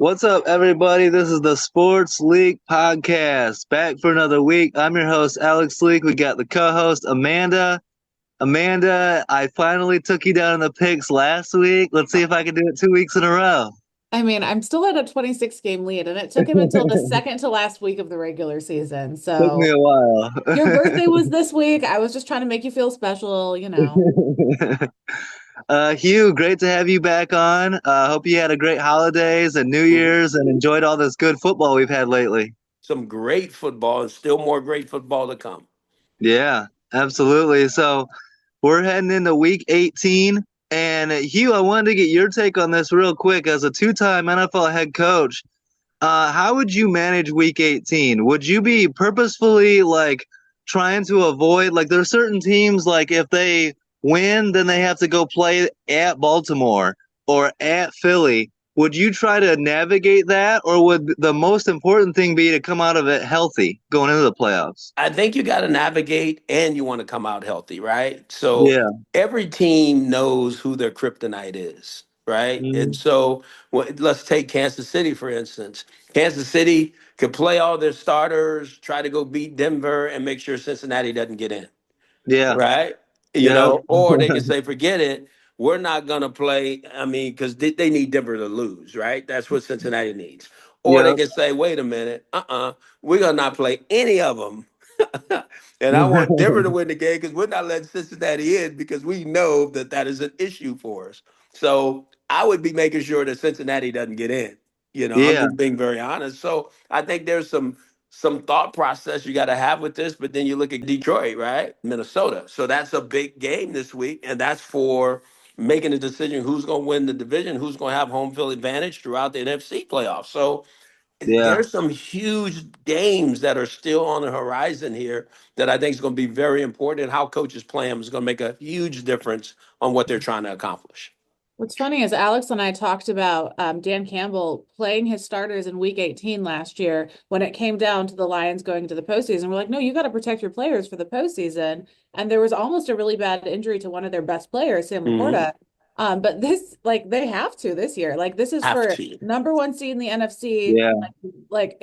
What's up, everybody? This is the Sports League Podcast. Back for another week. I'm your host, Alex Leak. We got the co-host, Amanda. Amanda, I finally took you down in the picks last week. Let's see if I can do it 2 weeks in a row. I mean, I'm still at a 26 game lead, and it took him until the second to last week of the regular season. Took me So a while. your birthday was this week. I was just trying to make you feel special. Hugh, great to have you back on. Hope you had a great holidays and New Mhm. Year's and enjoyed all this good football we've had lately. Some great football and still more great football to come. Yeah, absolutely. So we're heading into week 18. And Hugh, I wanted to get your take on this real quick. As a two-time NFL head coach, how would you manage week 18? Would you be purposefully like trying to avoid like there's certain teams like if they win, then they have to go play at Baltimore or at Philly. Would you try to navigate that, or would the most important thing be to come out of it healthy going into the playoffs? I think you got to navigate and you want to come out healthy, right? So Yeah. every team knows who their kryptonite is, right? And Mhm. so let's take Kansas City, for instance. Kansas City could play all their starters, try to go beat Denver, and make sure Cincinnati doesn't get in. Yeah. Right? Yep. Or they can say, forget it. We're not going to play. I mean, because they need Denver to lose, right? That's what Cincinnati needs. Or they Yep. can say, wait a minute, we're going to not play any of them. And I want Denver to win the game because we're not letting Cincinnati in because we know that that is an issue for us. So I would be making sure that Cincinnati doesn't get in. I'm Yeah. just being very honest. So I think there's some thought process you got to have with this, but then you look at Detroit, right? Minnesota. So that's a big game this week, and that's for making a decision who's going to win the division, who's going to have home field advantage throughout the NFC playoffs. So Yeah. there's some huge games that are still on the horizon here that I think is going to be very important, and how coaches play them is going to make a huge difference on what they're trying to accomplish. What's funny is Alex and I talked about Dan Campbell playing his starters in week 18 last year when it came down to the Lions going to the postseason. We're like, no, you got to protect your players for the postseason. And there was almost a really bad injury to one of their best players, Sam Hmm. Laporta. But this, like, they have to this year. Like, this is Have for to. number one seed in the NFC. Yeah. Like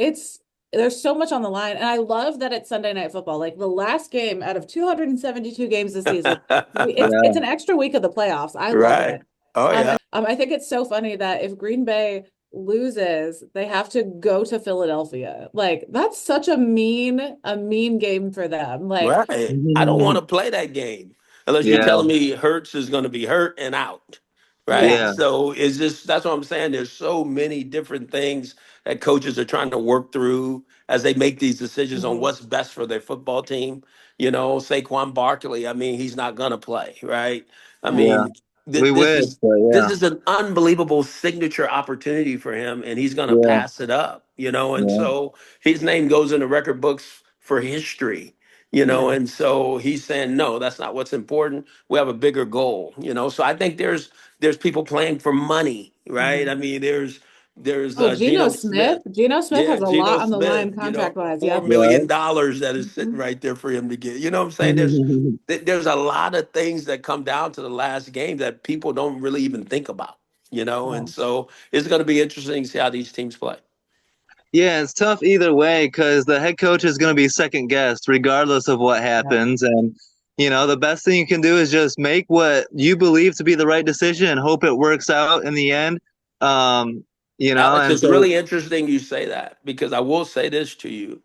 there's so much on the line. And I love that it's Sunday Night Football. Like, the last game out of 272 games this season, it's Yeah. an extra week of the playoffs. I love Right. it. Oh, yeah. I think it's so funny that if Green Bay loses, they have to go to Philadelphia. Like that's such a mean game for them. Like, Right. I don't want to play that game unless you're Yeah. telling me Hurts is going to be hurt and out. Right. yeah. Yeah. So it's just that's what I'm saying. There's so many different things that coaches are trying to work through as they make these decisions on Mhm. what's best for their football team. Saquon Barkley, I mean, he's not going to play. Right. I Yeah. Yeah. mean, We this wish, is but this yeah. is an unbelievable signature opportunity for him, and he's going to Yeah. pass it up. And Yeah. so his name goes in the record books for history. Yeah. And so he's saying, no, that's not what's important. We have a bigger goal. So I think there's people playing for money, right? I Mhm. mean, there's Oh, Geno Geno Smith. Smith. Geno Smith Yeah, has a Geno lot on the Smith, line contract wise. $4 Yep. million Yeah. dollars that is sitting Mhm. right there for him to get. You know what I'm saying? There's a lot of things that come down to the last game that people don't really even think about. Yeah. And so it's going to be interesting to see how these teams play. Yeah, it's tough either way because the head coach is going to be second guessed regardless of what Yeah. happens. And, the best thing you can do is just make what you believe to be the right decision and hope it works out in the end. Um, Alex, and it's so, really interesting you say that because I will say this to you.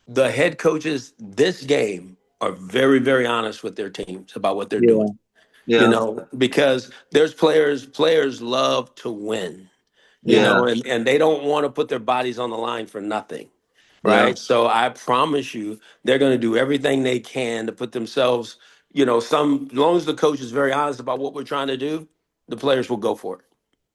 The head coaches this game are very, very honest with their teams about what they're doing. yeah, yeah, Because there's players love to win, Yeah. yeah, and they don't want to put their bodies on the line for nothing. yeah, Right. So I promise you, they're going to do everything they can to put themselves, as long as the coach is very honest about what we're trying to do, the players will go for it.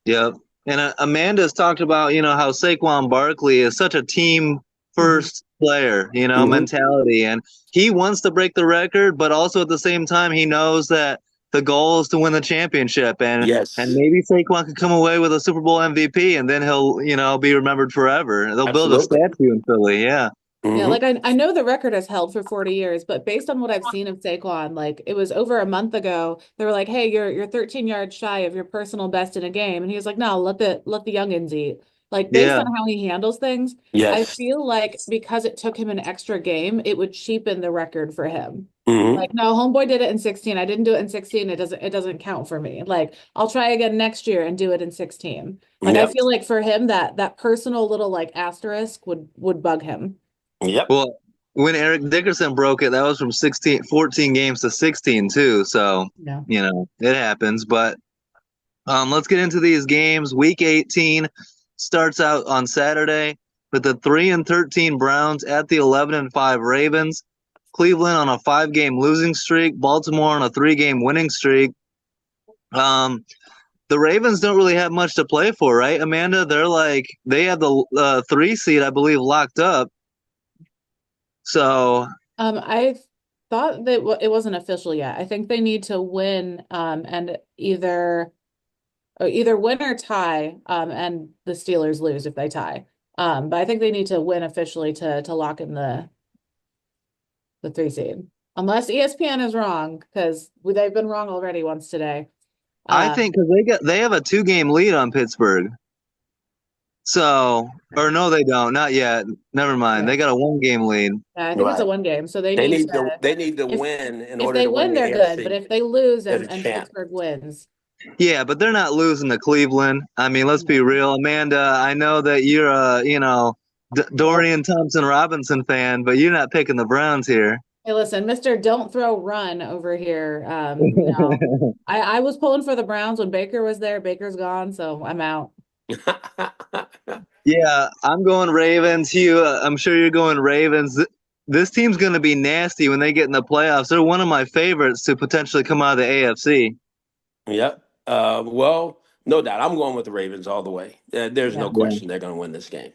yeah. And Amanda's talked about, how Saquon Barkley is such a team Mhm. first player, Hmm. mentality. And he wants to break the record, but also at the same time, he knows that the goal is to win the championship. And Yes, maybe Saquon could come away with a Super Bowl MVP and then he'll, be remembered forever. They'll build a absolutely. statue in Philly. Yeah. Yeah, Hmm. like I know the record has held for 40 years, but based on what I've seen of Saquon, like it was over a month ago, they were like, "Hey, you're 13 yards shy of your personal best in a game." And he was like, "No, let the youngins eat." Like based Yeah. on how he handles things, I Yes. feel like because it took him an extra game, it would cheapen the record for him. Hmm. Like, no, homeboy did it in 16. I didn't do it in 16. It doesn't count for me. Like, I'll try again next year and do it in 16. Like, I Yep. feel like for him that personal little like asterisk would bug him. Yep. Well, when Eric Dickerson broke it, that was from 14 games to 16 too. So, Yeah. it happens. But let's get into these games. Week 18 starts out on Saturday with the 3-13 Browns at the 11-5 Ravens. Cleveland on a 5-game losing streak. Baltimore on a 3-game winning streak. Um, the Ravens don't really have much to play for, right, Amanda? They have the 3 seed, I believe, locked up. So I thought that it wasn't official yet. I think they need to win and either win or tie and the Steelers lose if they tie. But I think they need to win officially to lock in the 3 seed. Unless ESPN is wrong, because they've been wrong already once today. I Uh, think because they have a 2-game lead on Pittsburgh. So, or no, they don't. Not yet. Never mind. yeah. They got a 1-game lead. I think it's a Right. one game. So they They need need to to they need to if win in if order they to win win, the they're good. But AFC. if they lose They're the and champ. Pittsburgh wins, Yeah, but they're not losing to Cleveland. I mean, let's be no. real, Amanda. I know that you're a Nope. Dorian Thompson Robinson fan, but you're not picking the Browns here. Hey, listen, Mr. Don't Throw Run over here. No. I was pulling for the Browns when Baker was there. Baker's gone, so I'm out. Yeah, I'm going Ravens. Hugh, I'm sure you're going Ravens. This team's going to be nasty when they get in the playoffs. They're one of my favorites to potentially come out of the AFC. Yep. Well, no doubt. I'm going with the Ravens all the way. There's Yeah. no Yeah. question they're going to win this game.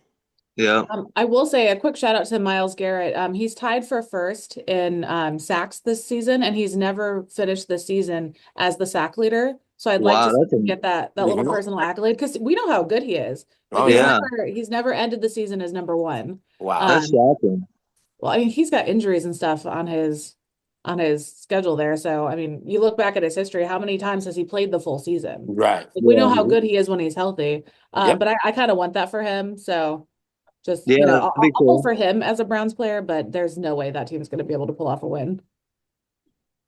Yeah. I will say a quick shout out to Myles Garrett. He's tied for first in sacks this season, and he's never finished the season as the sack leader. So I'd like Wow, to see that's him get that little Mhm. personal accolade because we know how good he is. Like Oh he's yeah. yeah, never ended the season as number one. Wow. that's Um, shocking. well, I mean, he's got injuries and stuff on his schedule there. So I mean, you look back at his history, how many times has he played the full season? Right. Like we know Yeah. how Mhm. good he is when he's healthy. Yep. But I kind of want that for him. So just, Yeah, I'll, that'd I'll be I'll pull cool. for him as a Browns player, but there's no way that team's going to be able to pull off a win.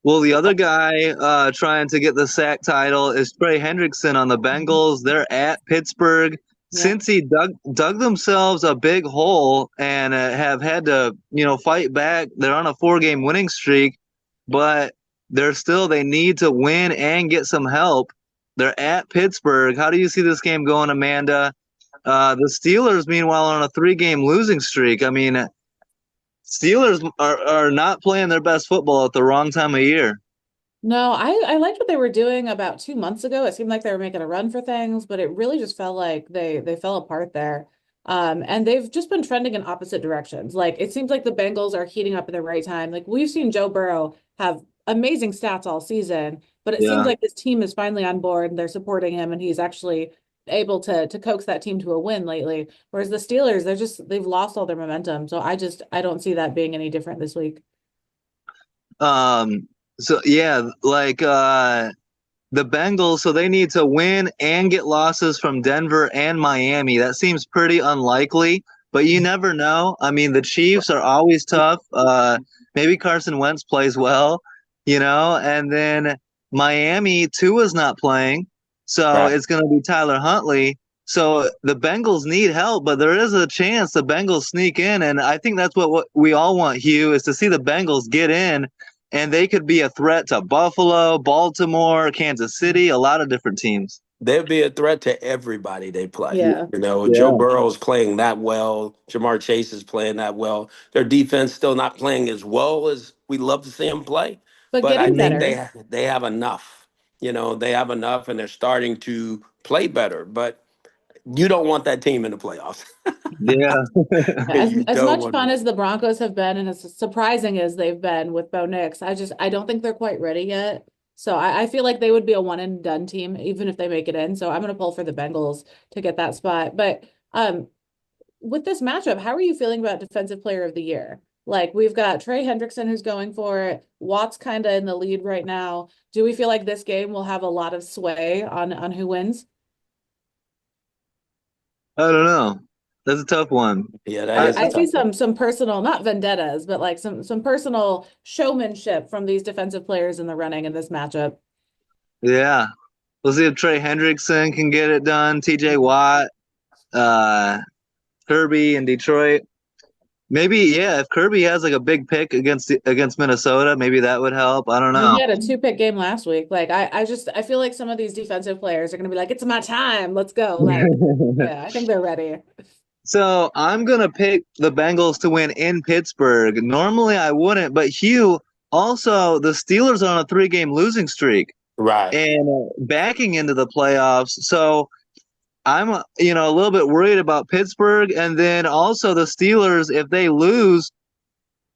Well, the other guy trying to get the sack title is Trey Hendrickson on the Bengals. They're at Pittsburgh. Yeah. Since he dug themselves a big hole and have had to, fight back. They're on a 4-game winning streak, but they need to win and get some help. They're at Pittsburgh. How do you see this game going, Amanda? The Steelers, meanwhile, are on a 3-game losing streak. I mean, Steelers are not playing their best football at the wrong time of year. No, I liked what they were doing about 2 months ago. It seemed like they were making a run for things, but it really just felt like they fell apart there. And they've just been trending in opposite directions. Like it seems like the Bengals are heating up at the right time. Like we've seen Joe Burrow have amazing stats all season, but it seems Yeah. like this team is finally on board and they're supporting him and he's actually able to coax that team to a win lately. Whereas the Steelers, they've lost all their momentum. So I don't see that being any different this week. Um, so yeah, the Bengals, so they need to win and get losses from Denver and Miami. That seems pretty unlikely, but you never know. I mean, the Chiefs are always tough. Maybe Carson Wentz plays well, and then Miami, Tua's not playing, so Right. it's going to be Tyler Huntley. So the Bengals need help, but there is a chance the Bengals sneak in, and I think that's what we all want, Hugh, is to see the Bengals get in and they could be a threat to Buffalo, Baltimore, Kansas City, a lot of different teams. They'll be a threat to everybody they play. Yeah. Joe Yeah, Burrow's playing that well. Jamar Chase is playing that well. Their defense still not playing as well as we love to see them play, But but I getting think better. they have enough. They have enough, and they're starting to play better. But you don't want that team in the playoffs. yeah, As You as don't much want. fun as the Broncos have been and as surprising as they've been with Bo Nix, I don't think they're quite ready yet. So I feel like they would be a one and done team even if they make it in. So I'm gonna pull for the Bengals to get that spot. But with this matchup, how are you feeling about Defensive Player of the Year? Like we've got Trey Hendrickson who's going for it. Watt's kind of in the lead right now. Do we feel like this game will have a lot of sway on who wins? I don't know. That's a tough one. Yeah, that I, I, is a I see tough one. some personal, not vendettas, but like some personal showmanship from these defensive players in the running in this matchup. yeah. We'll see if Trey Hendrickson can get it done. TJ Watt, uh, Kirby in Detroit. Maybe, yeah, if Kirby has like a big pick against Minnesota, maybe that would help. I don't I mean, know. he had a two-pick game last week. Like I feel like some of these defensive players are gonna be like, it's my time, let's go. Like, yeah, I think they're ready. So I'm gonna pick the Bengals to win in Pittsburgh. Normally I wouldn't, but Hugh, also the Steelers are on a 3-game losing streak Right. and backing into the playoffs. So I'm a little bit worried about Pittsburgh, and then also the Steelers. If they lose,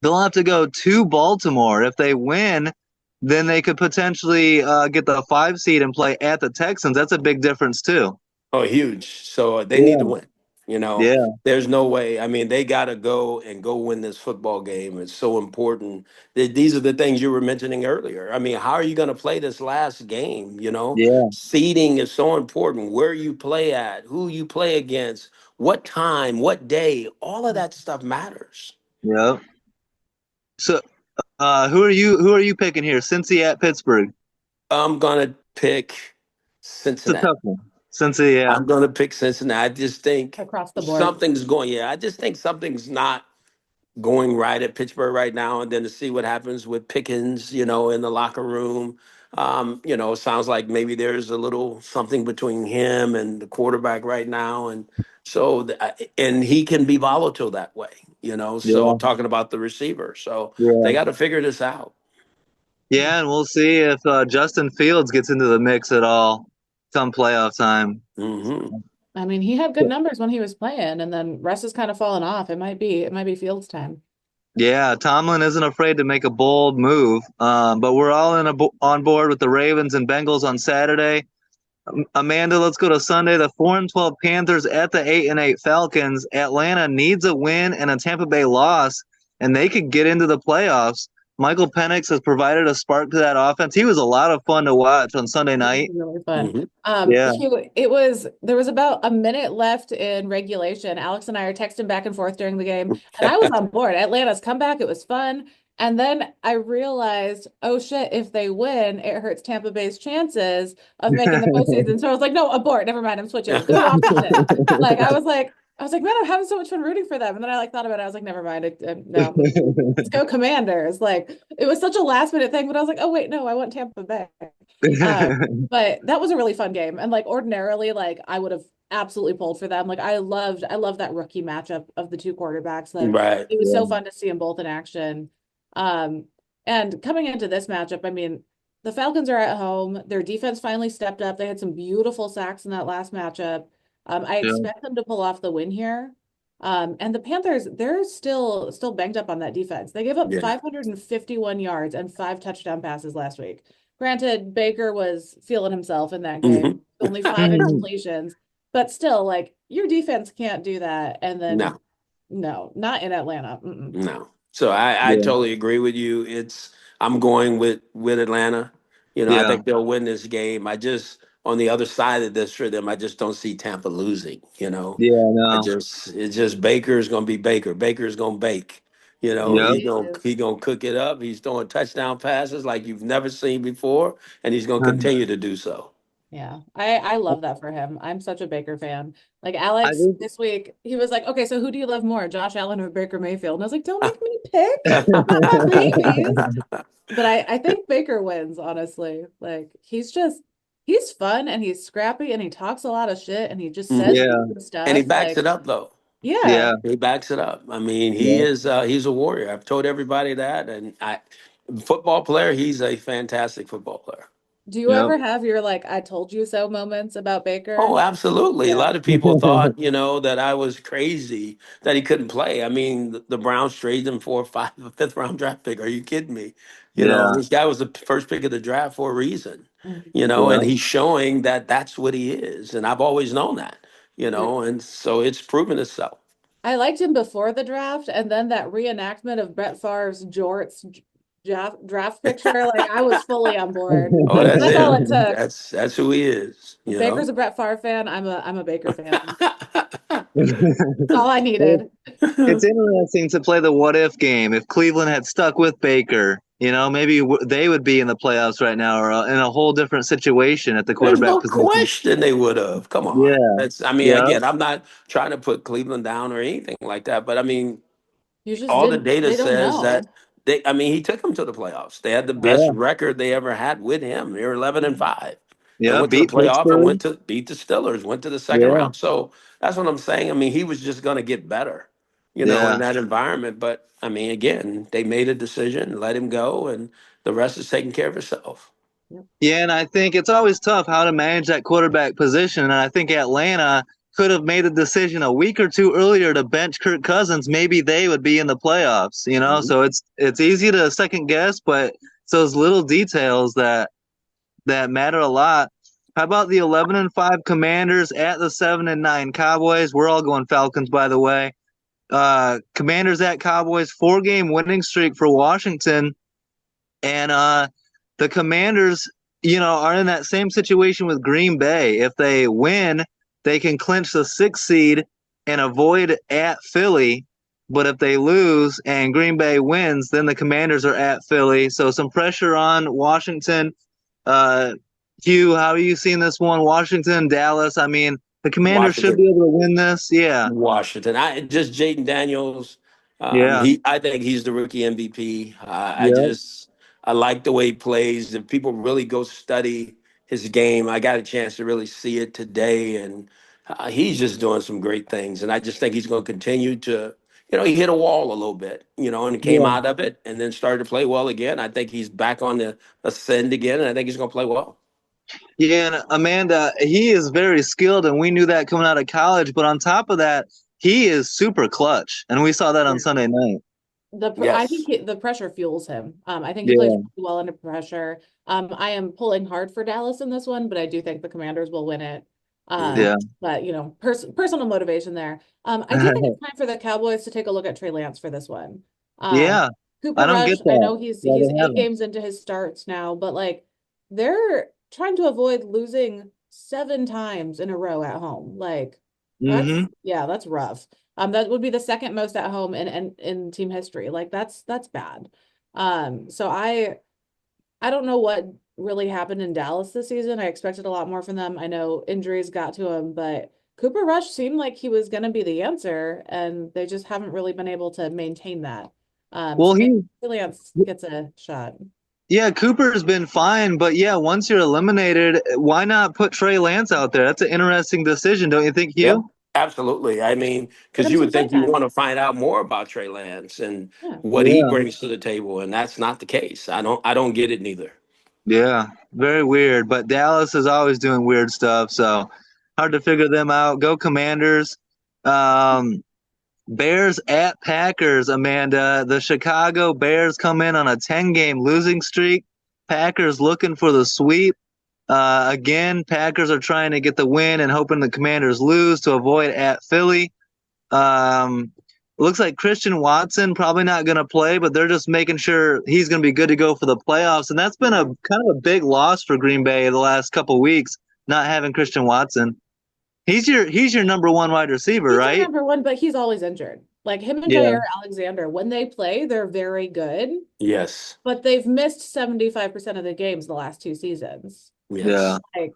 they'll have to go to Baltimore. If they win, then they could potentially get the 5 seed and play at the Texans. That's a big difference too. Oh, huge. So they need to Yeah, win. You know, yeah, there's no way. I mean, they got to go win this football game. It's so important. These are the things you were mentioning earlier. I mean, how are you going to play this last game? You know, yeah, seeding is so important. Where you play at, who you play against, what time, what day, all of that stuff matters. yeah. So, who are you picking here? Cincy at Pittsburgh. I'm going to pick It's a Cincinnati. tough one. Cincy, yeah, I'm going to pick Cincinnati. I just think Across the board. something's going. Yeah, I just think something's not going right at Pittsburgh right now, and then to see what happens with Pickens, in the locker room. It sounds like maybe there's a little something between him and the quarterback right now, and and he can be volatile that way. So yeah, I'm talking about the receiver. So they yeah, got to figure this out. Hmm. yeah. And we'll see if Justin Fields gets into the mix at all come playoff time. Hmm. I mean, he had good numbers when he was playing, and then Russ has kind of fallen off. It might be Fields' time. Yeah, Tomlin isn't afraid to make a bold move, but we're all on board with the Ravens and Bengals on Saturday. Amanda, let's go to Sunday. The 4-12 Panthers at the 8-8 Falcons. Atlanta needs a win and a Tampa Bay loss, and they could get into the playoffs. Michael Penix has provided a spark to that offense. He was a lot of fun to watch on Sunday It was night. really fun. Hmm. Yeah. There was about a minute left in regulation. Alex and I are texting back and forth during the game, and I was on board. Atlanta's comeback, it was fun. And then I realized, oh shit, if they win, it hurts Tampa Bay's chances of making the postseason. So I was like, no, abort. Never mind. I'm switching. Go to Washington. I was like, man, I'm having so much fun rooting for them. And then I thought about it. I was like, never mind. No, let's go Commanders. Like it was such a last minute thing, but I was like, oh wait, no, I want Tampa Bay. Um, but that was a really fun game. And like ordinarily, like I would have absolutely pulled for them. Like I loved that rookie matchup of the two quarterbacks. Like Right. it was so Yeah. fun to see them both in action. Um, and coming into this matchup, I mean, the Falcons are at home. Their defense finally stepped up. They had some beautiful sacks in that last matchup. I Yeah. expect them to pull off the win here. And the Panthers, they're still banged up on that defense. They gave up Yeah. 551 yards and 5 touchdown passes last week. Granted, Baker was feeling himself in that game. Hmm. Only 5 incompletions, but still, like your defense can't do that. And then No. no, not in Atlanta. Mm-mm. No. So I Yeah. totally agree with you. I'm going with Atlanta. I Yeah. think they'll win this game. I just on the other side of this for them, I just don't see Tampa losing. Yeah. I No. just it's just Baker's gonna be Baker. Baker's gonna bake. Yep. He gonna cook it up. He's throwing touchdown passes like you've never seen before, and he's gonna continue to do so. Yeah, I love that for him. I'm such a Baker fan. Like I Alex think. this week, he was like, "Okay, so who do you love more, Josh Allen or Baker Mayfield?" And I was like, "Don't make me pick. I got babies." But I think Baker wins, honestly. Like he's fun and he's scrappy and he talks a lot of shit and he just says Hmm. Yeah. good And he stuff. backs Like, it up though. yeah. Yeah. He backs it up. I mean, Yeah. he's a warrior. I've told everybody that, and football player. He's a fantastic football player. Do you Yep. ever have your like I told you so moments about Oh, Baker? absolutely. A Yeah. lot of people thought, that I was crazy that he couldn't play. I mean, the Browns traded him for a fifth round draft pick. Are you kidding me? Yeah. This guy was the first pick of the draft for a reason. Mhm. And Yeah. he's showing that that's what he is, and I've always known that. And so it's proven itself. I liked him before the draft, and then that reenactment of Brett Favre's jorts draft picture, like I was fully on board. Oh, that's That's all him. it took. That's who he is. Baker's a Brett Favre fan. I'm a Baker fan. That's all I It's needed. it's interesting to play the what if game. If Cleveland had stuck with Baker, maybe they would be in the playoffs right now, or in a whole different situation at the There's quarterback no position. question they would have. Come on. Yeah, I mean, yeah, again, I'm not trying to put Cleveland down or anything like that, but I mean, You just all the didn't, data they don't says that know. I mean, he took them to the playoffs. They had the best yeah, record they ever had with him. They were 11-5 and yeah. went to the Beat playoff and Pittsburgh. beat the Steelers, went to the second Yeah, round. So that's what I'm saying. I mean, he was just going to get better, in yeah. that environment. But I mean, again, they made a decision, let him go, and the rest is taking care of itself. Yep. Yeah, and I think it's always tough how to manage that quarterback position. And I think Atlanta could have made a decision a week or two earlier to bench Kirk Cousins. Maybe they would be in the playoffs. Mhm. So it's easy to second guess, but it's those little details that matter a lot. How about the 11-5 Commanders at the 7-9 Cowboys? We're all going Falcons, by the way. Commanders at Cowboys, 4-game winning streak for Washington. And the Commanders, are in that same situation with Green Bay. If they win, they can clinch the 6th seed and avoid at Philly. But if they lose and Green Bay wins, then the Commanders are at Philly. So some pressure on Washington. Uh, Hugh, how are you seeing this one? Washington, Dallas. I mean, the Commanders should Washington. be able to win this. Yeah, Washington. I just Jaden Daniels. yeah, I think he's the rookie MVP. yeah, I like the way he plays. If people really go study his game, I got a chance to really see it today, and he's just doing some great things. And I just think he's going to continue to. He hit a wall a little bit, and he came yeah. out of it, and then started to play well again. I think he's back on the ascend again, and I think he's going to play well. Yeah, and Amanda, he is very skilled, and we knew that coming out of college. But on top of that, he is super clutch, and we saw that on Sunday night. I think Yes. the pressure fuels him. I think he plays Yeah, really well under pressure. I am pulling hard for Dallas in this one, but I do think the Commanders will win it. Mhm. yeah, But personal motivation there. I do think it's time for the Cowboys to take a look at Trey Lance for this one. Um, yeah. I Cooper don't Rush, get I that. know he's Why he's they eight haven't? games into his starts now, but like they're trying to avoid losing 7 times in a row at home. Like Mm-hmm. that's rough. That would be the second most at home in team history. Like that's bad. So I don't know what really happened in Dallas this season. I expected a lot more from them. I know injuries got to him, but Cooper Rush seemed like he was going to be the answer, and they just haven't really been able to maintain that. Well, So maybe Lance gets a shot. yeah, Cooper's been fine, but yeah, once you're eliminated, why not put Trey Lance out there? That's an interesting decision, don't you think, Yep, Hugh? absolutely. I mean, Get because him you some would think you playtime. want to find out more about Trey Lance and Yeah. what he Yeah, brings to the table, and that's not the case. I don't get it neither. yeah, very weird. But Dallas is always doing weird stuff, so hard to figure them out. Go Commanders. Um, Bears at Packers, Amanda. The Chicago Bears come in on a 10-game losing streak. Packers looking for the sweep. Again, Packers are trying to get the win and hoping the Commanders lose to avoid at Philly. Um, Looks like Christian Watson probably not going to play, but they're just making sure he's going to be good to go for the playoffs. And that's been a kind of a big loss for Green Bay the last couple of weeks, not having Christian Watson. He's your number one wide receiver, He's our right? number one, but he's always injured. Like him and Yeah. Jair Alexander, when they play, they're very good, Yes, but they've missed 75% of the games the last 2 seasons. Yeah. yes. Like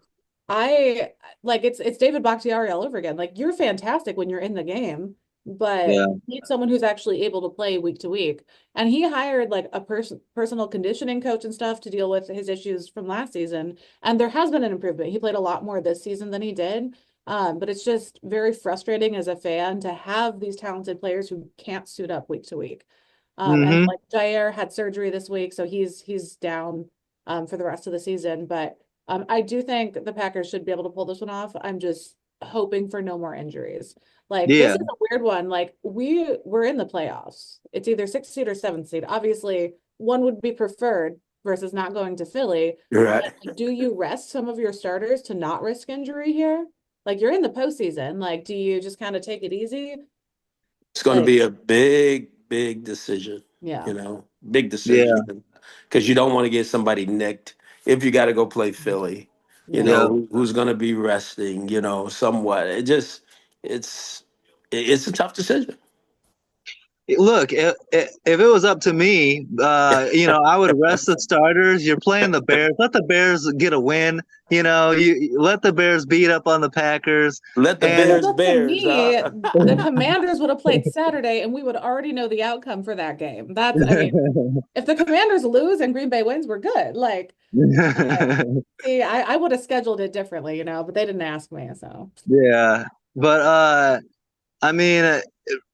I like it's David Bakhtiari all over again. Like you're fantastic when you're in the game, but Yeah. you need someone who's actually able to play week to week. And he hired like a personal conditioning coach and stuff to deal with his issues from last season. And there has been an improvement. He played a lot more this season than he did. But it's just very frustrating as a fan to have these talented players who can't suit up week to week. And Mm-hmm. like Jair had surgery this week, so he's down for the rest of the season. But I do think the Packers should be able to pull this one off. I'm just hoping for no more injuries. Like this Yeah. is a weird one. Like we're in the playoffs. It's either 6th seed or 7th seed. Obviously, one would be preferred versus not going to Philly. You're right. But do you rest some of your starters to not risk injury here? Like you're in the postseason. Like, do you just kind of take it easy? It's going to Like, be a big, big decision. yeah, Big Yeah. decision because you don't want to get somebody nicked if you got to go play Philly. yeah. Yeah. Who's going to be resting? Somewhat. It's It's a tough decision. Look, if it was up to me, I would rest the starters. You're playing the Bears. Let the Bears get a win. You let the Bears beat up on the Packers. Let the If it And was Bears up to Bears. me, the Commanders would have played Saturday and we would already know the outcome for that game. I mean, if the Commanders lose and Green Bay wins, we're good. But see, I would have scheduled it differently, but they didn't ask me, so. yeah, but I mean,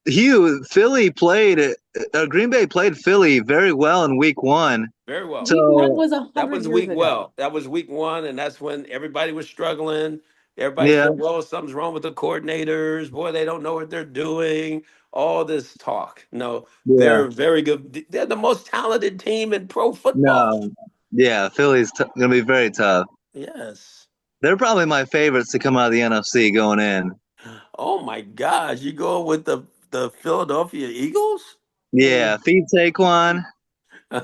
Hugh, Green Bay played Philly very well in week 1. Very well. Week one So was That 100 was years ago. That was week 1, and that's when everybody was struggling. Everybody yeah, said, "Well, something's wrong with the coordinators. Boy, they don't know what they're doing." All this talk. No, yeah, they're very good. They're the most talented team in pro football. no, yeah, Philly's gonna be very tough. Yes. They're probably my favorites to come out of the NFC going in. Oh my gosh, you going with the Philadelphia Eagles? Yeah, feed Saquon. We're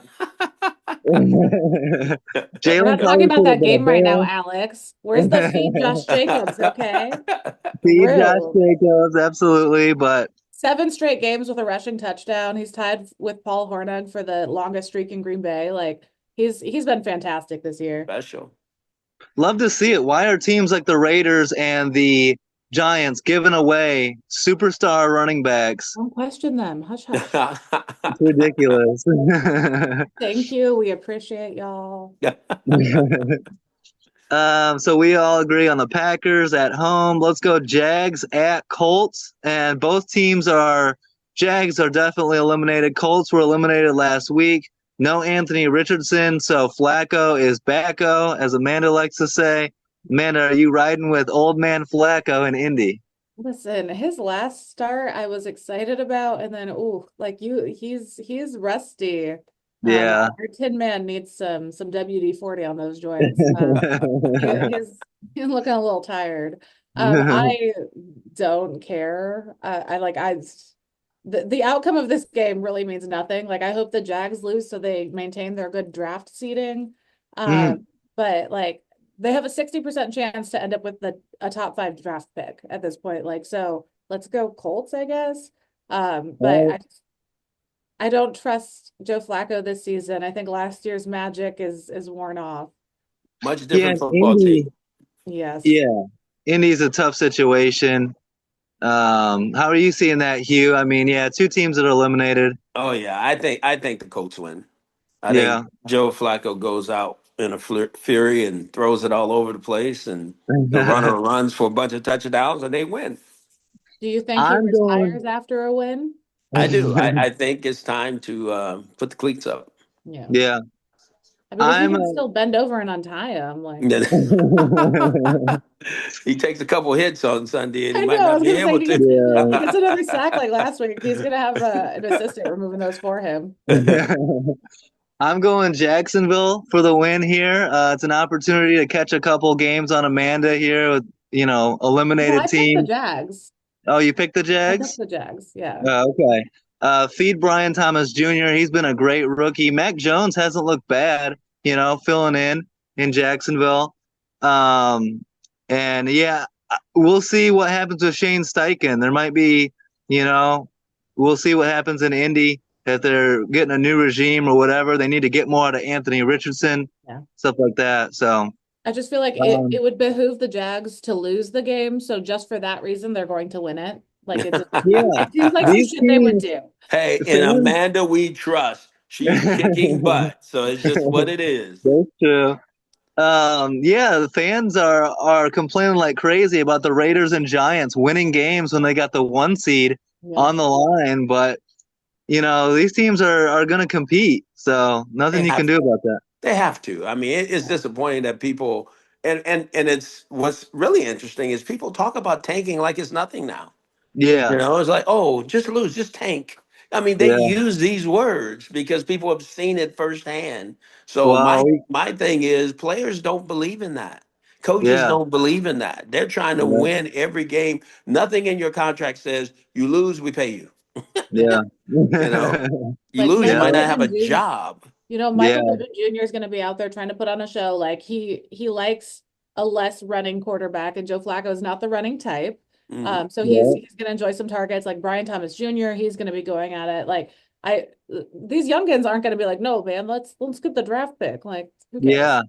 Jalen not talking probably about should have that been a game right now, bear. Alex. Where's the feed Josh Jacobs, okay? Feed Josh Rude. Jacobs, absolutely. But 7 straight games with a rushing touchdown. He's tied with Paul Hornung for the longest streak in Green Bay. He's been fantastic this year. Special. love to see it. Why are teams like the Raiders and the Giants giving away superstar running backs? Don't question them. Hush, hush. It's ridiculous. Thank you. We appreciate y'all. So we all agree on the Packers at home. Let's go Jags at Colts. And both teams Jags are definitely eliminated. Colts were eliminated last week. No Anthony Richardson, so Flacco is backo, as Amanda likes to say. Amanda, are you riding with old man Flacco in Indy? Listen, his last start I was excited about, and then he's rusty. Yeah. Our Tin Man needs some WD-40 on those joints. He's looking a little tired. I don't care. The outcome of this game really means nothing. I hope the Jags lose so they maintain their good draft seeding. Mhm. But they have a 60% chance to end up with a top 5 draft pick at this point. So let's go Colts, I guess. But I don't trust Joe Flacco this season. I think last year's magic is worn off. Much Yeah, different football Indy. team. Yes. Yeah, Indy's a tough situation. How are you seeing that, Hugh? I mean, yeah, 2 teams that are eliminated. Oh yeah, I think the Colts win. I think Yeah. Joe Flacco goes out in a fury and throws it all over the place, and the runner runs for a bunch of touchdowns, and they win. Do you think he I'm going. retires after a win? I do. I think it's time to put the cleats up. Yeah. Yeah, I mean, if he I'm. can still bend over and untie him, He takes a couple hits on Sunday, and he I might know. I not was be gonna say able to. he gets another sack like last week. He's gonna have an assistant removing those for him. I'm going Jacksonville for the win here. It's an opportunity to catch a couple games on Amanda here with No, eliminated I picked the teams. Jags. Oh, you picked the I picked Jags? the Jags. Yeah. Okay. Feed Brian Thomas Jr. He's been a great rookie. Mac Jones hasn't looked bad, filling in Jacksonville. Um, and yeah, we'll see what happens with Shane Steichen. There might be, we'll see what happens in Indy if they're getting a new regime or whatever. They need to get more out of Anthony Richardson, Yeah. stuff like that. So I just feel like it would behoove the Jags to lose the game. So just for that reason, they're going to win it. yeah, It seems like some these shit they would teams, do. Hey, in fans. Amanda we trust. She's kicking butt, so it's just what it is. That's true. Yeah, the fans are complaining like crazy about the Raiders and Giants winning games when they got the 1 seed Yeah. on the line, but these teams are going to compete, so They nothing you can have do about that. They have to. I mean, it's disappointing that people and it's what's really interesting is people talk about tanking like it's nothing now. Yeah, It's like, oh, just lose, just tank. I mean, they yeah. use these words because people have seen it firsthand. So Well, my thing is players don't believe in that. Coaches yeah, don't believe in that. They're trying to yeah, win every game. Nothing in your contract says you lose, we pay you. yeah, You know, you Like lose, you yeah, might not have a job. yeah, Michael Pittman Jr. is going to be out there trying to put on a show. He likes a less running quarterback, and Joe Flacco is not the running type. Mhm. So he's Yeah. he's gonna enjoy some targets. Like Brian Thomas Jr., he's gonna be going at it. Like these youngins aren't gonna be like, no, man, let's get the draft pick. Like, who cares? Yeah.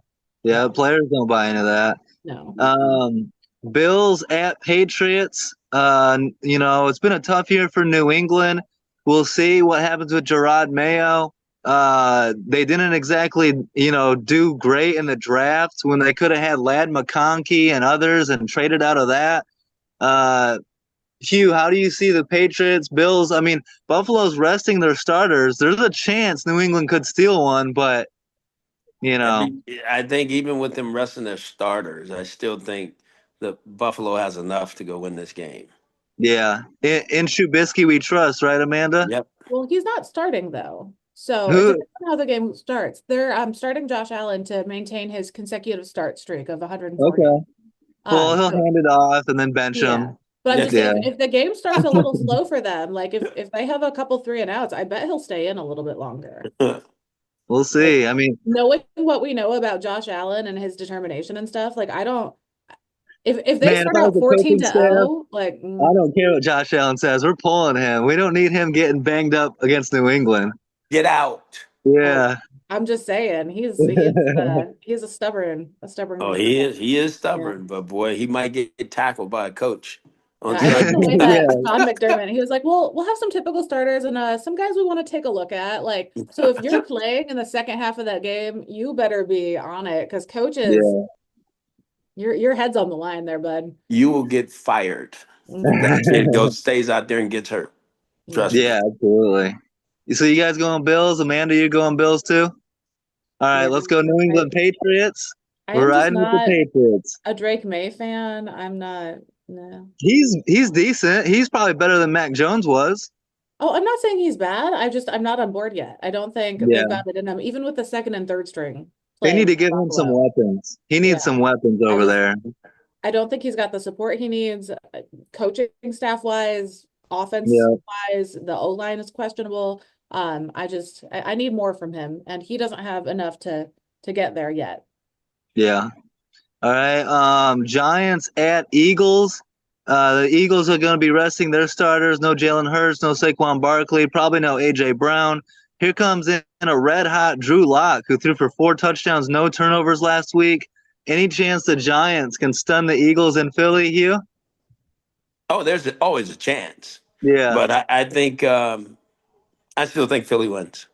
Yeah. Players don't buy into that. No. Um, Bills at Patriots. It's been a tough year for New England. We'll see what happens with Gerard Mayo. They didn't exactly, do great in the draft when they could have had Lad McConkey and others and traded out of that. Uh, Hugh, how do you see the Patriots, Bills? I mean, Buffalo's resting their starters. There's a chance New England could steal one, but you know, I think even with them resting their starters, I still think the Buffalo has enough to go win this game. yeah. In Trubisky we trust, right, Amanda? Yep. Well, he's not starting though. So it Who? depends on how the game starts. They're starting Josh Allen to maintain his consecutive start streak of 140. Okay. Well, he'll So hand it off and then bench yeah. him. But I'm Yeah. just saying Yeah. if the game starts a little slow for them, like if they have a couple three and outs, I bet he'll stay in a little bit longer. We'll Like see. I mean, knowing what we know about Josh Allen and his determination and stuff, like I don't if they man, if start I was out a 14 coaching to staff, 0, like I don't care what Josh Allen says. We're pulling him. We don't need him getting banged up against New England. Get out. well, Yeah. I'm just saying he's a stubborn Oh, little guy. he is Yeah. stubborn, but boy, he might get tackled by a coach on Yeah, I like the way Sunday. that Yeah. Sean McDermott, he was like, well, we'll have some typical starters and some guys we want to take a look at. Like, so if you're playing in the second half of that game, you better be on it because coaches, Yeah. your head's on the line there, bud. You will get fired if that kid goes stays out there and gets hurt. Trust Yeah. me. Yeah, absolutely. So you guys going Bills? Amanda, you going Bills too? All right, Yeah. let's go New I, England Patriots. I We're am just riding with the not Patriots. a Drake May fan. I'm not, no. He's decent. He's probably better than Mac Jones was. Oh, I'm not saying he's bad. I'm not on board yet. I don't think they've Yeah. got it in them, even with the second and third string They need playing to for give him some Buffalo. weapons. He Yeah. needs some weapons I over just there. I don't think he's got the support he needs, coaching staff wise, offense Yeah. wise. The O line is questionable. I need more from him, and he doesn't have enough to get there yet. Yeah. All right. Giants at Eagles. The Eagles are going to be resting their starters. No Jalen Hurts, no Saquon Barkley, probably no AJ Brown. Here comes in a red hot Drew Lock, who threw for 4 touchdowns, no turnovers last week. Any chance the Giants can stun the Eagles in Philly, Hugh? Oh, there's always a chance, Yeah. but I think I still think Philly wins.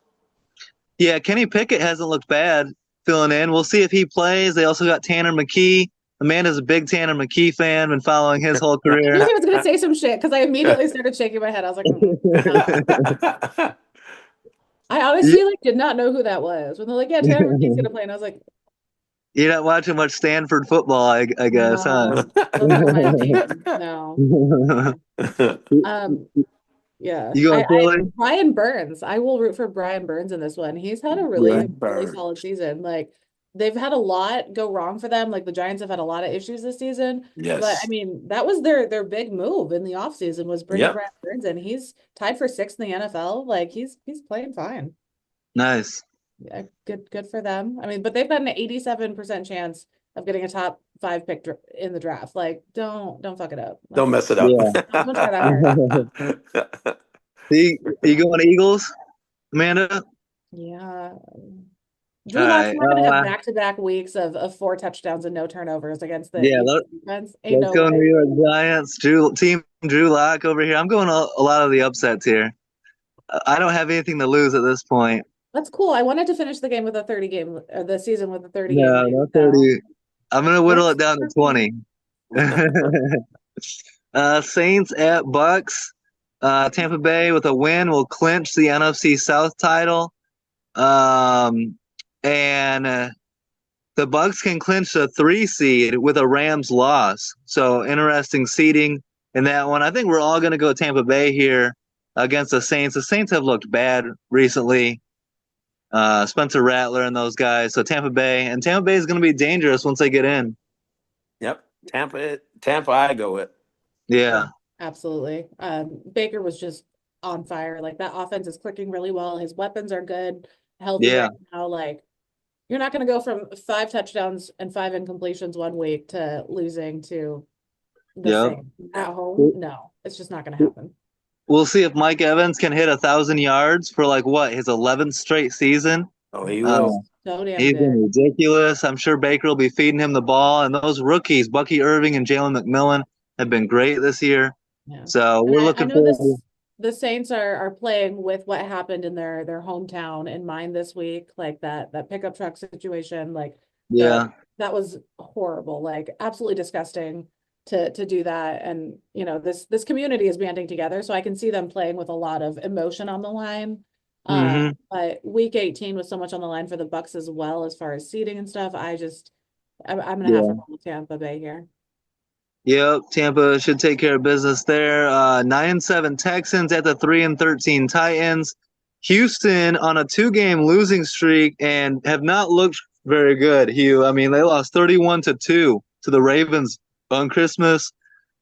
Yeah, Kenny Pickett hasn't looked bad filling in. We'll see if he plays. They also got Tanner McKee. Amanda's a big Tanner McKee fan, been following his whole I knew career. he was going to say some shit because I immediately started shaking my head. I was like, no. I You- honestly like did not know who that was when they're like, yeah, Tanner McKee's going to play, and I was like, You're not watching much Stanford football, I guess, huh? no, those aren't my team. No. You Um, Yeah, going Philly? Brian Burns. I will root for Brian Burns in this one. He's had a Yeah. really solid season. Like they've had a lot go wrong for them. Like the Giants have had a lot of issues this season. But I Yes. mean, that was their big move in the offseason was bringing Yep. Brian Burns in. He's tied for sixth in the NFL. Like he's playing fine. Nice. Yeah, good for them. I mean, but they've got an 87% chance of getting a top 5 pick in the draft. Like don't fuck it up. Don't Like mess it up. Yeah. don't try that hard. You going Eagles, Amanda? Yeah. All Drew Lock's right. not going to have back-to-back weeks of 4 touchdowns and no turnovers against the Yeah, Eagles defense. Ain't let's no go New way. York Giants. Team Drew Lock over here. I'm going a lot of the upsets here. I don't have anything to lose at this point. That's cool. I wanted to finish the game with a 30 game or the season with a 30 game No, lead. not So 30. I'm going to whittle it works down to for me. 20. Saints at Bucks. Tampa Bay with a win will clinch the NFC South title. And the Bucks can clinch the 3 seed with a Rams loss. So interesting seeding in that one. I think we're all going to go Tampa Bay here against the Saints. The Saints have looked bad recently. Spencer Rattler and those guys. So Tampa Bay is going to be dangerous once they get in. Yep. Tampa, I go with. Yeah. Absolutely. Baker was just on fire. Like that offense is clicking really well. His weapons are good, healthy Yeah. right now. Like you're not going to go from 5 touchdowns and 5 incompletions one week to losing to the Yep. same at home. No, it's just not going to happen. We'll see if Mike Evans can hit 1,000 yards for like what, his 11th straight season. Oh, he Uh, will. So damn he's good. been ridiculous. I'm sure Baker will be feeding him the ball, and those rookies, Bucky Irving and Jalen McMillan, have been great this year. Yeah. So And we're I looking know forward. this the Saints are playing with what happened in their hometown in mind this week, like that pickup truck situation, like the Yeah, that was horrible, like absolutely disgusting to do that. And this community is banding together, so I can see them playing with a lot of emotion on the line. hmm But week 18 was so much on the line for the Bucks as well as far as seating and stuff. I'm gonna have to yeah, roll with Tampa Bay here. yep. Tampa should take care of business there. 9-7 Texans at the 3-13 Titans. Houston on a 2-game losing streak and have not looked very good. Hugh, I mean, they lost 31-2 to the Ravens on Christmas.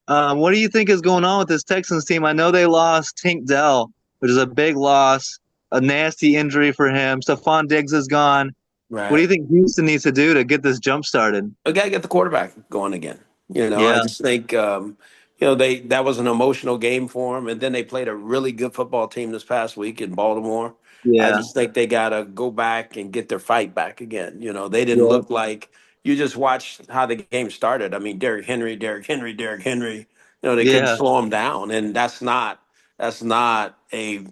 What do you think is going on with this Texans team? I know they lost Tank Dell, which is a big loss, a nasty injury for him. Stephon Diggs is gone. What do you Right. think Houston needs to do to get this jump started? We got to get the quarterback going again. I Yeah, just think they that was an emotional game for them, and then they played a really good football team this past week in Baltimore. I yeah, just think they got to go back and get their fight back again. They didn't yeah, look like you just watched how the game started. I mean, Derrick Henry, Derrick Henry, Derrick Henry. They couldn't yeah, slow him down, and that's not a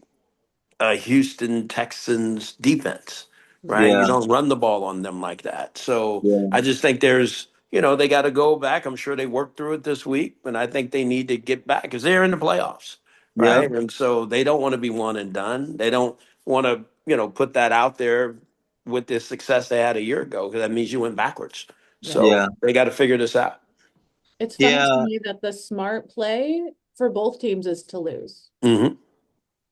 Houston Texans defense, right? You yeah, don't run the ball on them like that. So yeah, I just think they got to go back. I'm sure they worked through it this week, and I think they need to get back because they're in the playoffs, yep, right? And so they don't want to be one and done. They don't want to, put that out there with the success they had a year ago because that means you went backwards. Yeah. So yeah, they got to figure this out. It's funny to yeah, me that the smart play for both teams is to lose. Hmm.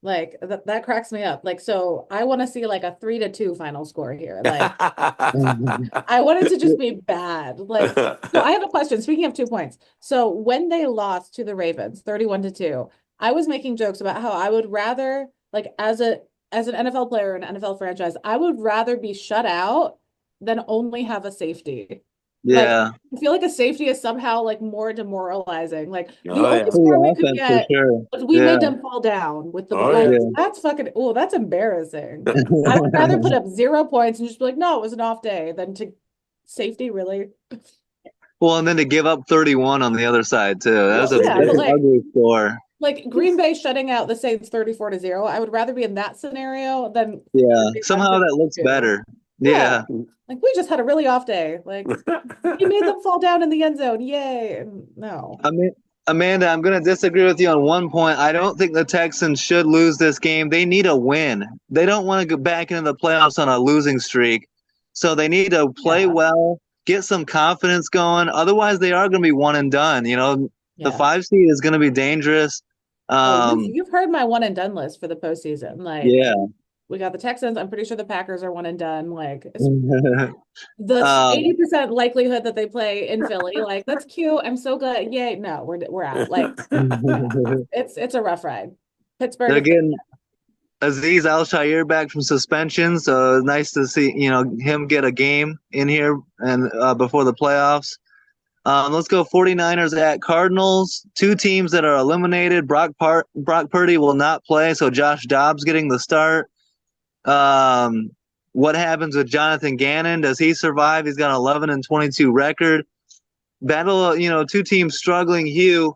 Like that cracks me up. Like, so I want to see like a 3-2 final score here. Like, I want it to just be bad. Like, so I have a question. Speaking of 2 points. So when they lost to the Ravens, 31-2, I was making jokes about how I would rather, like, as an NFL player in an NFL franchise, I would rather be shut out than only have a safety. Like, yeah. I feel like a safety is somehow like more demoralizing. Like the Oh only yeah. For score we the could offense, for get sure. was we Yeah, made them fall down with the Oh like yeah. that's fucking oh, that's embarrassing. I would yeah. rather put up 0 points and just be like, no, it was an off day than to safety, really. Well, and then to give up 31 on the other side too. That was Well, a Yeah, that's but an like ugly score. Green Bay shutting out the Saints 34-0. I would rather be in that scenario than Yeah, 31 somehow to that looks 2. better. Yeah. Yeah. Like we just had a really off day. Like we made them fall down in the end zone. Yay. And no. I mean, Amanda, I'm going to disagree with you on one point. I don't think the Texans should lose this game. They need a win. They don't want to go back into the playoffs on a losing streak. So they need to play Yeah. well, get some confidence going. Otherwise, they are going to be one and done. The Yeah. 5 seed is going to be dangerous. Oh, Um, you've heard my one and done list for the postseason. Like yeah. we got the Texans. I'm pretty sure the Packers are one and done. Like it's the um, 80% likelihood that they play in Philly. Like that's cute. I'm so glad. Yay. No, we're out. Like, yeah, it's a rough ride. Pittsburgh they're is the getting Aziz Al Shair back from suspension, so it's nice to see him get a game in here and before the playoffs. Let's go 49ers at Cardinals. Two teams that are eliminated. Brock Purdy will not play, so Josh Dobbs getting the start. What happens with Jonathan Gannon? Does he survive? He's got an 11-22 record. Battle, two teams struggling. Hugh,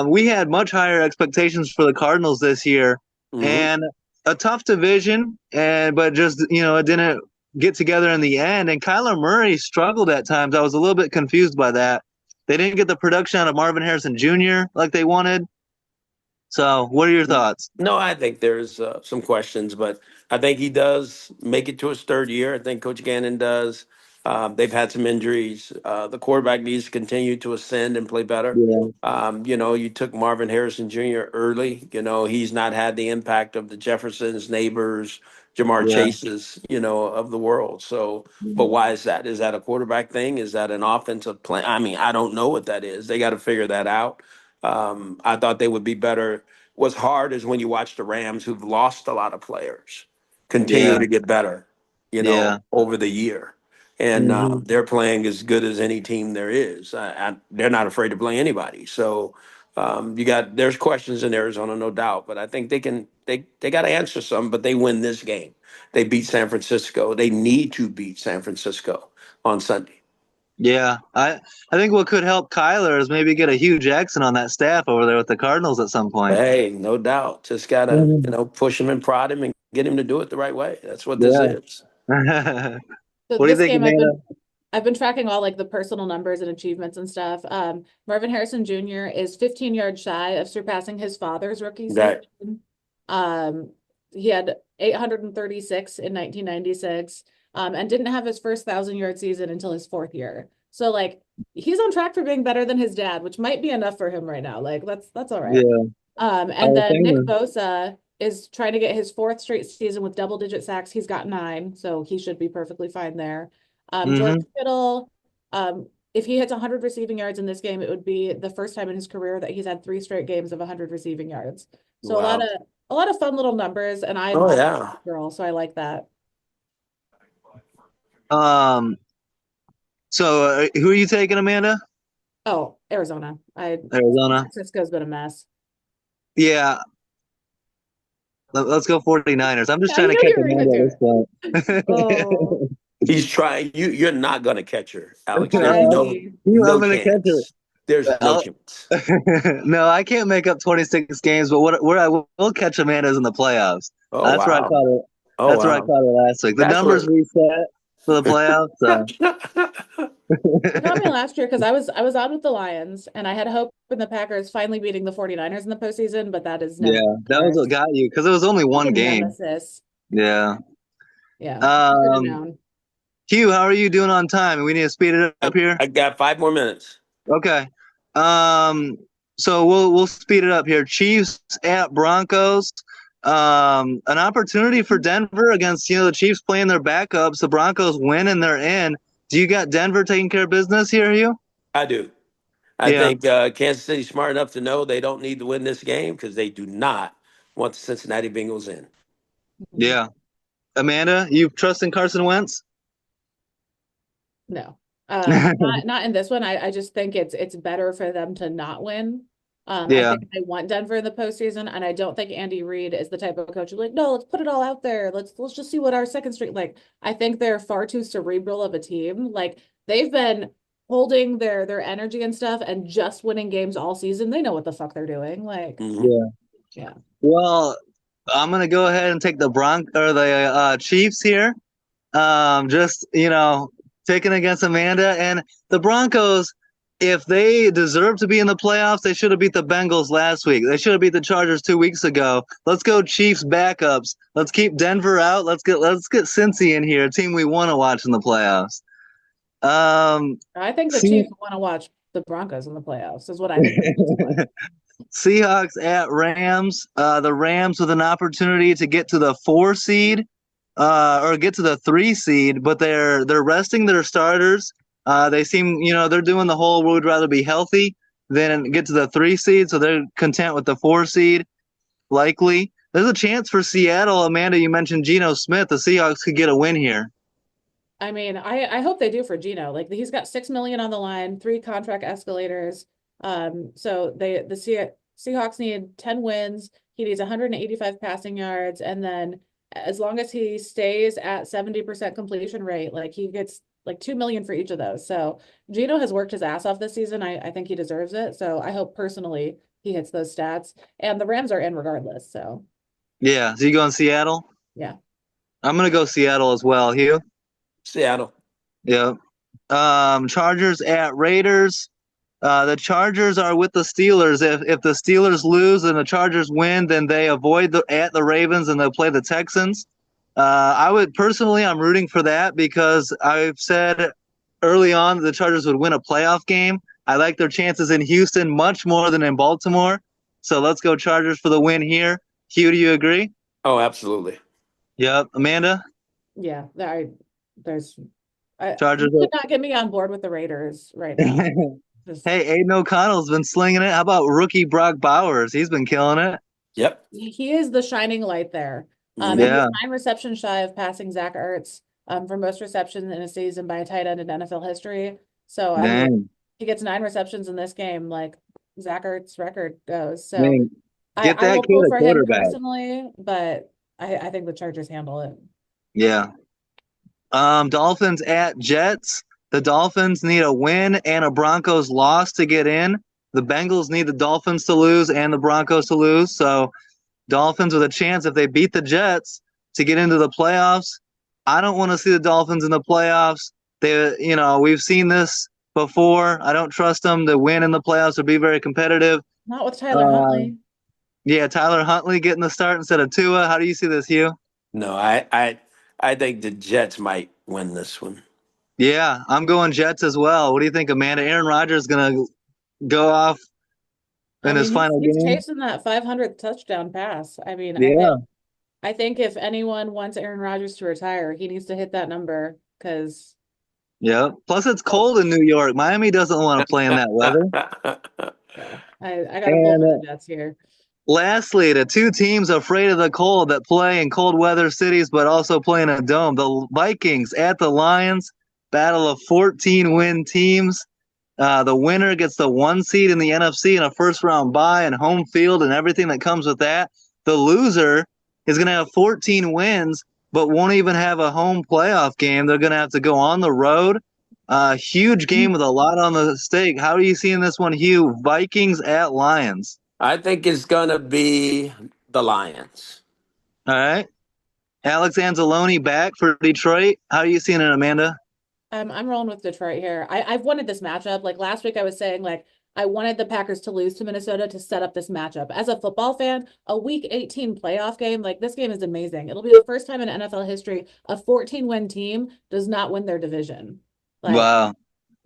we had much higher expectations for the Cardinals this year, Hmm. and a tough division, but just it didn't get together in the end. And Kyler Murray struggled at times. I was a little bit confused by that. They didn't get the production out of Marvin Harrison Jr. like they wanted. So, what are your thoughts? No, I think there's some questions, but I think he does make it to his third year. I think Coach Gannon does. They've had some injuries. The quarterback needs to continue to ascend and play better. Yeah, You took Marvin Harrison Jr. early. He's not had the impact of the Jeffersons, Neighbors, Jamar yeah, Chases, of the world. So, but yeah, why is that? Is that a quarterback thing? Is that an offensive plan? I mean, I don't know what that is. They got to figure that out. I thought they would be better. What's hard is when you watch the Rams, who've lost a lot of players, continue yeah, to get better, yeah, over the year. and Mhm. they're playing as good as any team there is. They're not afraid to play anybody. So there's questions in Arizona, no doubt, but I think they got to answer some. But they win this game. They beat San Francisco. They need to beat San Francisco on Sunday. Yeah, I think what could help Kyler is maybe get a Hue Jackson on that staff over there with the Cardinals at some point. Hey, no doubt. Just gotta Mhm. push him and prod him and get him to do it the right way. That's what this Yeah. is. So What do you this think, game Amanda? I've been tracking all like the personal numbers and achievements and stuff. Marvin Harrison Jr. is 15 yards shy of surpassing his father's rookie That season. Um, he had 836 in 1996, and didn't have his first 1,000-yard season until his fourth year. So like he's on track for being better than his dad, which might be enough for him right now. Like that's all right. Yeah, And Hall of then Nick Famer. Bosa is trying to get his fourth straight season with double-digit sacks. He's got 9, so he should be perfectly fine there. George Hmm. Kittle, if he hits 100 receiving yards in this game, it would be the first time in his career that he's had 3 straight games of 100 receiving yards. So wow. a lot of fun little numbers, and Oh I'm yeah. a girl, so I like that. Um, so who are you taking, Amanda? Oh, Arizona. San Arizona. Francisco's been a mess. Yeah, let's go 49ers. I'm just I trying knew to catch you were gonna Amanda do at this it. Oh, point. He's trying. You're not gonna catch her, Alex. There's no trying. I'm no gonna catch her. chance. There's no I'll- chance. no, I can't make up 26 games, but where I will catch Amanda is in the playoffs. Oh That's where I wow. caught her. Oh That's where I wow. caught her last week. The That's numbers what. reset for the playoffs. So. You got me last year because I was on with the Lions and I had hope in the Packers finally beating the 49ers in the postseason, but that is Yeah, never that was what occurred. got you because it was only one Freaking game. nemesis. Yeah. Yeah, should have Um, known. Hugh, how are you doing on time? We need to speed it up here. I got 5 more minutes. Okay. Um, so we'll speed it up here. Chiefs at Broncos. An opportunity for Denver against the Chiefs playing their backups. The Broncos win and they're in. Do you got Denver taking care of business here, Hugh? I do. I Yeah. think Kansas City's smart enough to know they don't need to win this game because they do not want the Cincinnati Bengals in. Mhm. Yeah. Amanda, you trust in Carson Wentz? No. Not in this one. I just think it's better for them to not win. I Yeah. think they want Denver in the postseason, and I don't think Andy Reid is the type of coach who's like, no, let's put it all out there. Let's just see what our second street like. I think they're far too cerebral of a team. Like they've been holding their energy and stuff and just winning games all season. They know what the fuck they're doing. Like, Mhm. Yeah. yeah. Well, I'm gonna go ahead and take the Chiefs here. Just taking against Amanda and the Broncos. If they deserve to be in the playoffs, they should have beat the Bengals last week. They should have beat the Chargers 2 weeks ago. Let's go Chiefs backups. Let's keep Denver out. Let's get Cincy in here, a team we want to watch in the playoffs. I think the See, Chiefs want to watch the Broncos in the playoffs, is what I think the Chiefs want. Seahawks at Rams. The Rams with an opportunity to get to the 4 seed, or get to the 3 seed, but they're resting their starters. They seem, they're doing the whole would rather be healthy than get to the 3 seed, so they're content with the 4 seed. Likely, there's a chance for Seattle. Amanda, you mentioned Geno Smith. The Seahawks could get a win here. I mean, I hope they do for Gino. Like he's got 6 million on the line, 3 contract escalators. So Seahawks need 10 wins. He needs 185 passing yards, and then as long as he stays at 70% completion rate, like he gets like 2 million for each of those. So Gino has worked his ass off this season. I think he deserves it. So I hope personally he hits those stats. And the Rams are in regardless. So Yeah, so you going Seattle? yeah. I'm gonna go Seattle as well. Hugh? Seattle. Yeah. Chargers at Raiders. The Chargers are with the Steelers. If the Steelers lose and the Chargers win, then they avoid the Ravens and they'll play the Texans. I'm rooting for that because I've said early on the Chargers would win a playoff game. I like their chances in Houston much more than in Baltimore. So let's go Chargers for the win here. Hugh, do you agree? Oh, absolutely. Yep. Amanda? Yeah. There's Chargers. you could not get me on board with the Raiders right now. Just Hey, Aiden O'Connell's been slinging it. How about rookie Brock Bowers? He's been killing it. Yep. he is the shining light there. And Mhm. Yeah. he's 9 receptions shy of passing Zach Ertz. for most receptions in a season by a tight end in NFL history. So, I mean, Dang. he gets 9 receptions in this game, like Zach Ertz's record goes. So Dang. I, Get I that will kid pull a for him quarterback. personally, but I think the Chargers handle it. Yeah. Dolphins at Jets. The Dolphins need a win and a Broncos loss to get in. The Bengals need the Dolphins to lose and the Broncos to lose. So Dolphins with a chance if they beat the Jets to get into the playoffs. I don't want to see the Dolphins in the playoffs. We've seen this before. I don't trust them to win in the playoffs or be very competitive. Not with Tyler Uh, Huntley. yeah, Tyler Huntley getting the start instead of Tua. How do you see this, Hugh? No, I think the Jets might win this one. Yeah, I'm going Jets as well. What do you think, Amanda? Aaron Rodgers is going to go off I in his mean, final he's game? chasing that 500th touchdown pass. I mean, Yeah. I think if anyone wants Aaron Rodgers to retire, he needs to hit that number because Yeah. Plus, it's cold in New York. Miami doesn't want to play in that weather. yeah, I got to pull And for the Jets here. lastly, the two teams afraid of the cold that play in cold weather cities but also play in a dome. The Vikings at the Lions, battle of 14-win teams. The winner gets the 1 seed in the NFC and a first round bye and home field and everything that comes with that. The loser is going to have 14 wins but won't even have a home playoff game. They're going to have to go on the road. Huge game with a lot on the stake. How are you seeing this one, Hugh? Vikings at Lions. I think it's gonna be the Lions. All right. Alex Anzalone back for Detroit. How are you seeing it, Amanda? I'm rolling with Detroit here. I've wanted this matchup. Like last week, I was saying like I wanted the Packers to lose to Minnesota to set up this matchup. As a football fan, a Week 18 playoff game, like this game is amazing. It'll be the first time in NFL history a 14-win team does not win their division. Like Wow,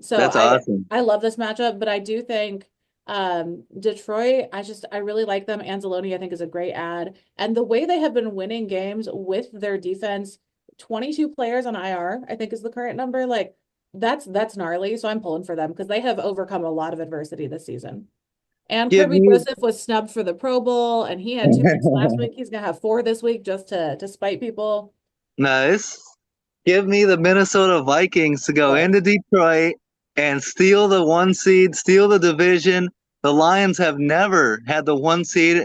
so that's awesome. I love this matchup, but I do think Detroit, I really like them. Anzalone, I think, is a great ad. And the way they have been winning games with their defense, 22 players on IR, I think is the current number. Like that's gnarly. So I'm pulling for them because they have overcome a lot of adversity this season. And Give Kirby me Joseph was snubbed for the Pro Bowl, and he had 2 picks last week. He's gonna have 4 this week just to spite people. nice. Give me the Minnesota Vikings to go Yes. into Detroit and steal the 1 seed, steal the division. The Lions have never had the 1 seed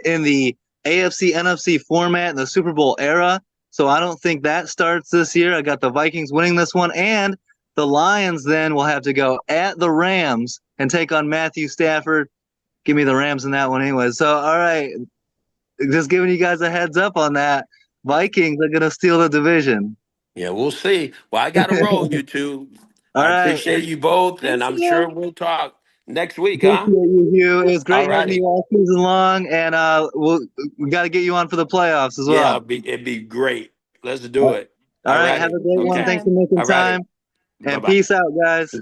in the AFC NFC format in the Super Bowl era. So I don't think that starts this year. I got the Vikings winning this one. And the Lions then will have to go at the Rams and take on Matthew Stafford. Give me the Rams in that one anyway. So, all right. Just giving you guys a heads up on that. Vikings are going to steal the division. Yeah, we'll see. Well, I got to roll, you two. All I right. appreciate you both, and Thanks, I'm sure you. we'll talk next week, Appreciate huh? you, Hugh. It was All great having righty. you all season long, and we got to get you on for the playoffs as Yeah, well. it'd be great. Let's do All it. All right. Have righty. a great one. Okay. Thanks for Anytime. making All righty. time, Bye and bye. peace out, guys.